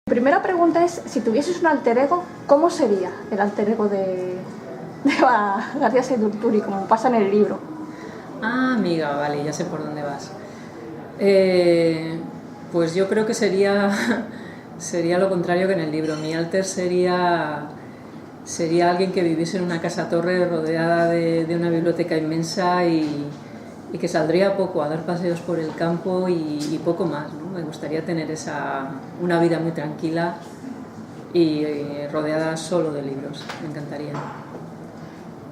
Primera pregunta es, si tuvieses un alter ego, ¿cómo sería el alter ego de García Saidunturi, como pasa en el libro? Ah, amiga, vale, ya sé por dónde vas. Pues yo creo que sería lo contrario que en el libro. Mi alter sería alguien que viviese en una casa-torre rodeada de una biblioteca inmensa y que saldría poco a dar paseos por el campo y poco más, ¿no? Me gustaría tener una vida muy tranquila y rodeada solo de libros. Me encantaría.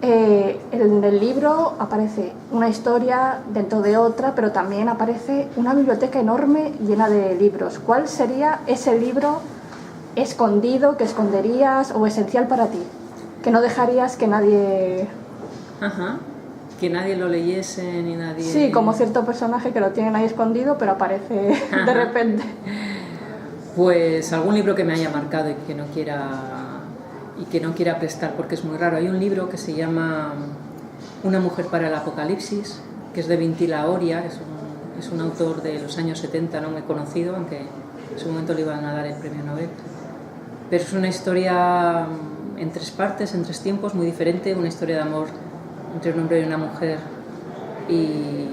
En el libro aparece una historia dentro de otra, pero también aparece una biblioteca enorme llena de libros. ¿Cuál sería ese libro escondido que esconderías o esencial para ti? Que no dejarías que nadie... Ajá. Que nadie lo leyese ni nadie... Sí, como cierto personaje que lo tienen ahí escondido, pero aparece de repente. Pues algún libro que me haya marcado y que no quiera prestar, porque es muy raro. Hay un libro que se llama Una mujer para el apocalipsis, que es de Vintila Oria, es un autor de los años 70, no muy conocido, aunque en su momento le iban a dar el premio Nobel. Pero es una historia en 3 partes, en 3 tiempos, muy diferente, una historia de amor entre un hombre y una mujer, y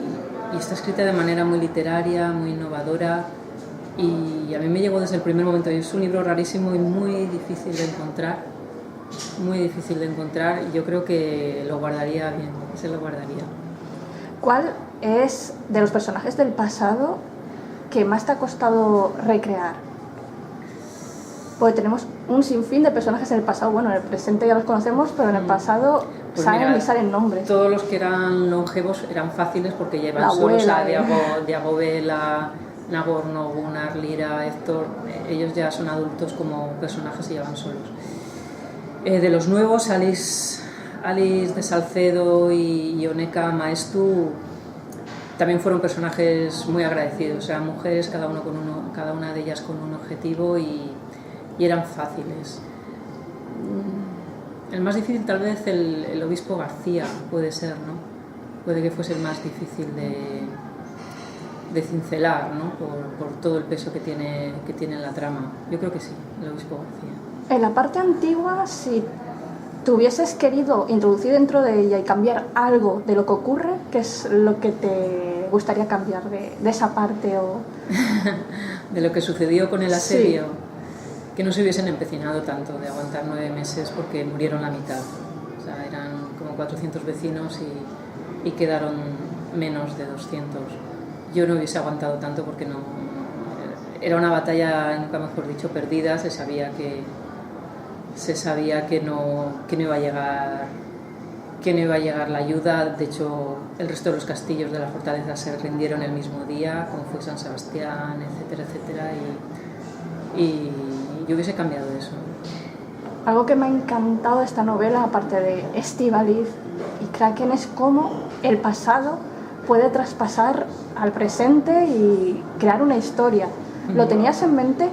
está escrita de manera muy literaria, muy innovadora, y a mí me llegó desde el primer momento. Es un libro rarísimo y muy difícil de encontrar, y yo creo que lo guardaría bien, se lo guardaría. ¿Cuál es de los personajes del pasado que más te ha costado recrear? Porque tenemos un sinfín de personajes en el pasado. Bueno, en el presente ya los conocemos, pero en el pasado pues salen nombres. Todos los que eran longevos eran fáciles porque llevan solos a Diago Vela, Nagorno, Gunnar, Lira, Héctor. Ellos ya son adultos como personajes y ya van solos. De los nuevos, Alice de Salcedo y Oneca Maestu también fueron personajes muy agradecidos. Eran mujeres, cada una de ellas con un objetivo, y eran fáciles. El más difícil tal vez el obispo García puede ser, ¿no? Puede que fuese el más difícil de cincelar, ¿no? Por todo el peso que tiene en la trama. Yo creo que sí, el obispo García. En la parte antigua, si tuvieses querido introducir dentro de ella y cambiar algo de lo que ocurre, ¿qué es lo que te gustaría cambiar de esa parte? O... de lo que sucedió con el asedio. Sí. Que no se hubiesen empecinado tanto de aguantar 9 meses, porque murieron la mitad. O sea, eran como 400 vecinos y quedaron menos de 200. Yo no hubiese aguantado tanto porque no... Era una batalla, nunca mejor dicho, perdida. Se sabía que no iba a llegar la ayuda. De hecho, el resto de los castillos de la fortaleza se rindieron el mismo día, como fue San Sebastián, etcétera, etcétera, y yo hubiese cambiado eso. Algo que me ha encantado de esta novela, aparte de Estíbaliz y Kraken, es cómo el pasado puede traspasar al presente y crear una historia. ¿Lo tenías en mente?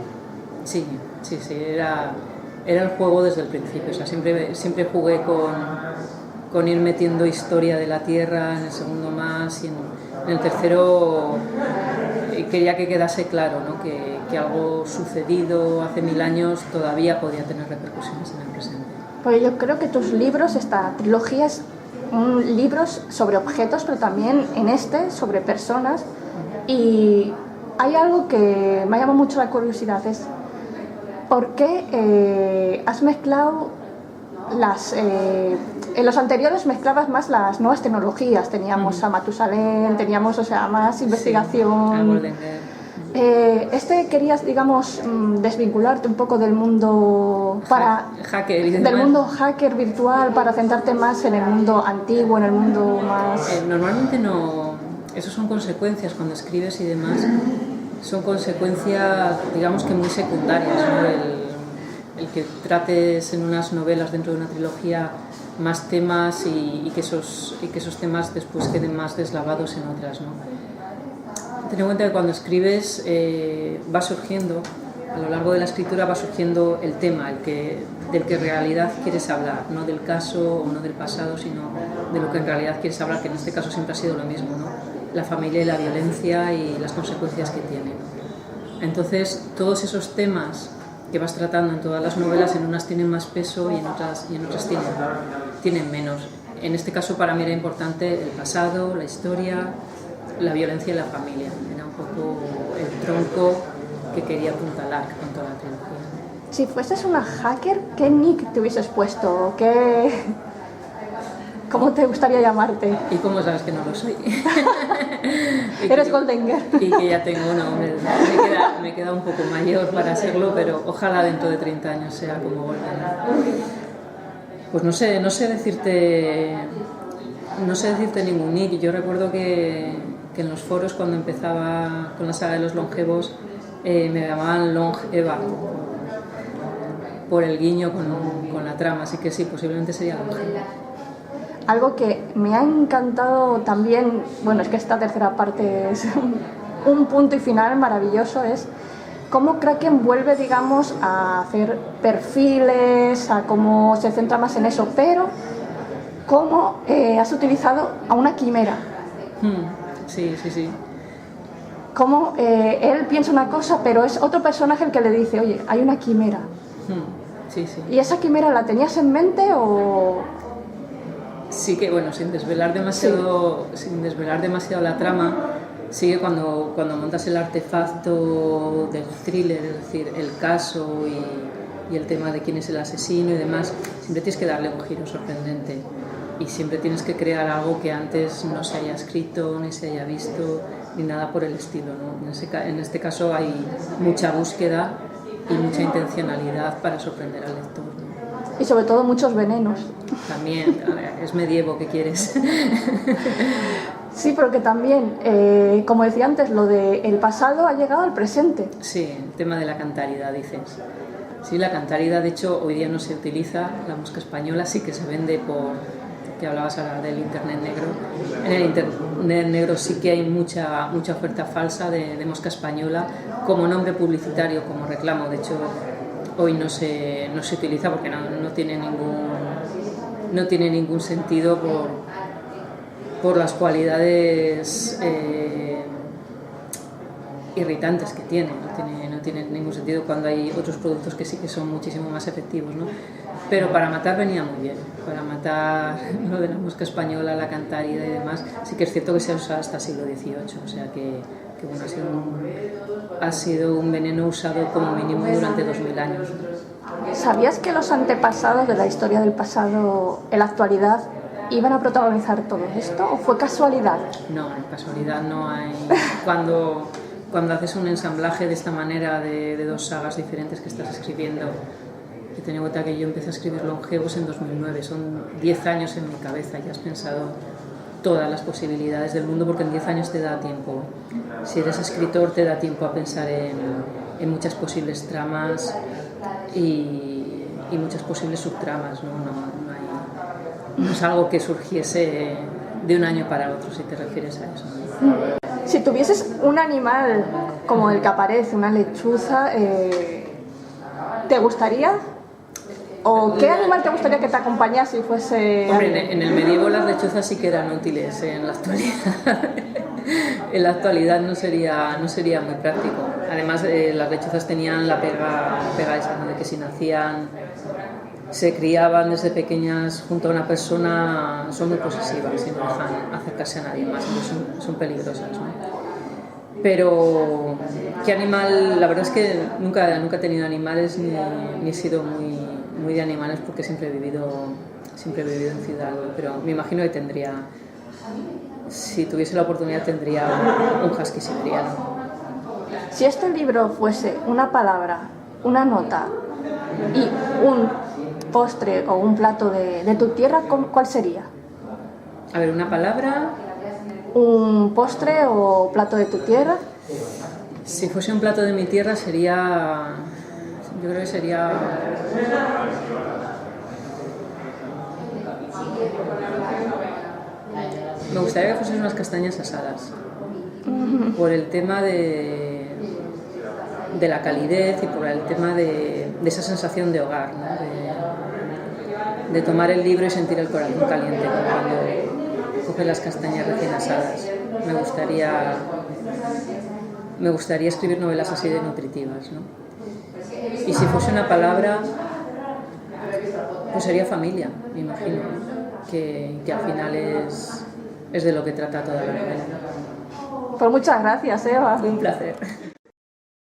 Sí, era el juego desde el principio. O sea, siempre jugué con ir metiendo historia de la Tierra en el segundo más, y en el tercero quería que quedase claro, ¿no? que algo sucedido hace 1000 años todavía podía tener repercusiones en el presente. Pues yo creo que tus libros, esta trilogía, es libros sobre objetos, pero también sobre personas. Y hay algo que me ha llamado mucho la curiosidad, es ¿por qué has mezclado en los anteriores mezclabas más las nuevas tecnologías? Teníamos a Matusalén, teníamos, más investigación. Sí, Querías, digamos, desvincularte un poco del mundo del mundo hacker virtual, para centrarte más en el mundo antiguo, en el mundo más... Normalmente no. Eso son consecuencias cuando escribes y demás. Son consecuencias, digamos que muy secundarias, ¿no? El que trates en unas novelas dentro de una trilogía más temas y que esos temas después queden más deslavados en otras, ¿no? Ten en cuenta que cuando escribes va surgiendo, a lo largo de la escritura va surgiendo el tema del que en realidad quieres hablar, no del caso o no del pasado, sino de lo que en realidad quieres hablar, que en este caso siempre ha sido lo mismo, ¿no? La familia y la violencia y las consecuencias que tiene. Entonces, todos esos temas que vas tratando en todas las novelas, en unas tienen más peso y en otras tienen menos. En este caso para mí era importante el pasado, la historia, la violencia y la familia. Era un poco el tronco que quería apuntalar con toda la trilogía. Si fueses una hacker, ¿qué nick te hubieses puesto? ¿Cómo te gustaría llamarte? ¿Y cómo sabes que no lo soy? Eres Golden Girl. Y que ya tengo me queda un poco mayor para serlo, pero ojalá dentro de 30 años sea como Golden Girl. Pues no sé decirte ningún nick. Yo recuerdo que en los foros, cuando empezaba con la saga de los longevos, me llamaban Longeva por el guiño con la trama, así que sí, posiblemente sería Longeva. Algo que me ha encantado también, bueno, es que esta tercera parte es un punto y final maravilloso, es cómo Kraken vuelve, digamos, a hacer perfiles, a cómo se centra más en eso, pero cómo has utilizado a una quimera. Sí. Cómo él piensa una cosa, pero es otro personaje el que le dice, oye, hay una quimera. Sí. ¿Y esa quimera la tenías en mente o...? Sí que, bueno, sin desvelar demasiado la trama, sí que cuando montas el artefacto del thriller, es decir, el caso y el tema de quién es el asesino y demás, siempre tienes que darle un giro sorprendente y siempre tienes que crear algo que antes no se haya escrito, ni se haya visto, ni nada por el estilo, ¿no? En este caso hay mucha búsqueda y mucha intencionalidad para sorprender al lector, ¿no? Y sobre todo muchos venenos. También, es medievo, ¿qué quieres? Sí, pero que también, como decía antes, lo del pasado ha llegado al presente. Sí, el tema de la cantaridad, dices. Sí, la cantaridad, de hecho, hoy día no se utiliza, la mosca española sí que se vende que hablabas ahora del Internet negro. En el Internet negro sí que hay mucha oferta falsa de mosca española como nombre publicitario, como reclamo. De hecho, hoy no se utiliza porque no tiene ningún sentido por las cualidades irritantes que tiene. No tiene ningún sentido cuando hay otros productos que sí que son muchísimo más efectivos, ¿no? Pero para matar venía muy bien. Para matar lo de la mosca española, la cantárida y demás, sí que es cierto que se ha usado hasta el siglo XVIII, o sea que bueno, ha sido un veneno usado como mínimo durante 2000 años. ¿Sabías que los antepasados de la historia del pasado en la actualidad iban a protagonizar todo esto o fue casualidad? No, casualidad no hay. Cuando haces un ensamblaje de esta manera de dos sagas diferentes que estás escribiendo, que ten en cuenta que yo empecé a escribir Longevos en 2009, son 10 años en mi cabeza y has pensado todas las posibilidades del mundo, porque en 10 años te da tiempo. Si eres escritor te da tiempo a pensar en muchas posibles tramas y muchas posibles subtramas, ¿no? No es algo que surgiese de un año para otro, si te refieres a eso, ¿no? Si tuvieses un animal como el que aparece, una lechuza, ¿te gustaría? ¿O qué animal te gustaría que te acompañase si fuese...? Hombre, en el medievo las lechuzas sí que eran útiles, en la actualidad. En la actualidad no sería muy práctico. Además, las lechuzas tenían la pega esa, ¿no? De que si nacían, se criaban desde pequeñas junto a una persona, son muy posesivas y no dejan acercarse a nadie más, son peligrosas, ¿no? Pero, ¿qué animal? La verdad es que nunca he tenido animales ni he sido muy de animales porque siempre he vivido en ciudad, ¿no? Pero me imagino que tendría, si tuviese la oportunidad, tendría un husky siberiano. Si este libro fuese una palabra, una nota y un postre o un plato de tu tierra, ¿cuál sería? A ver, una palabra. ¿Un postre o plato de tu tierra? Si fuese un plato de mi tierra sería... Yo creo que sería... Me gustaría que fuesen unas castañas asadas. Por el tema de la calidez y por el tema de esa sensación de hogar, ¿no? De tomar el libro y sentir el corazón caliente cuando coges las castañas recién asadas. Me gustaría escribir novelas así de nutritivas, ¿no? Y si fuese una palabra, pues sería familia, me imagino, que al final es de lo que trata toda la novela. Pues muchas gracias, Eva. Un placer.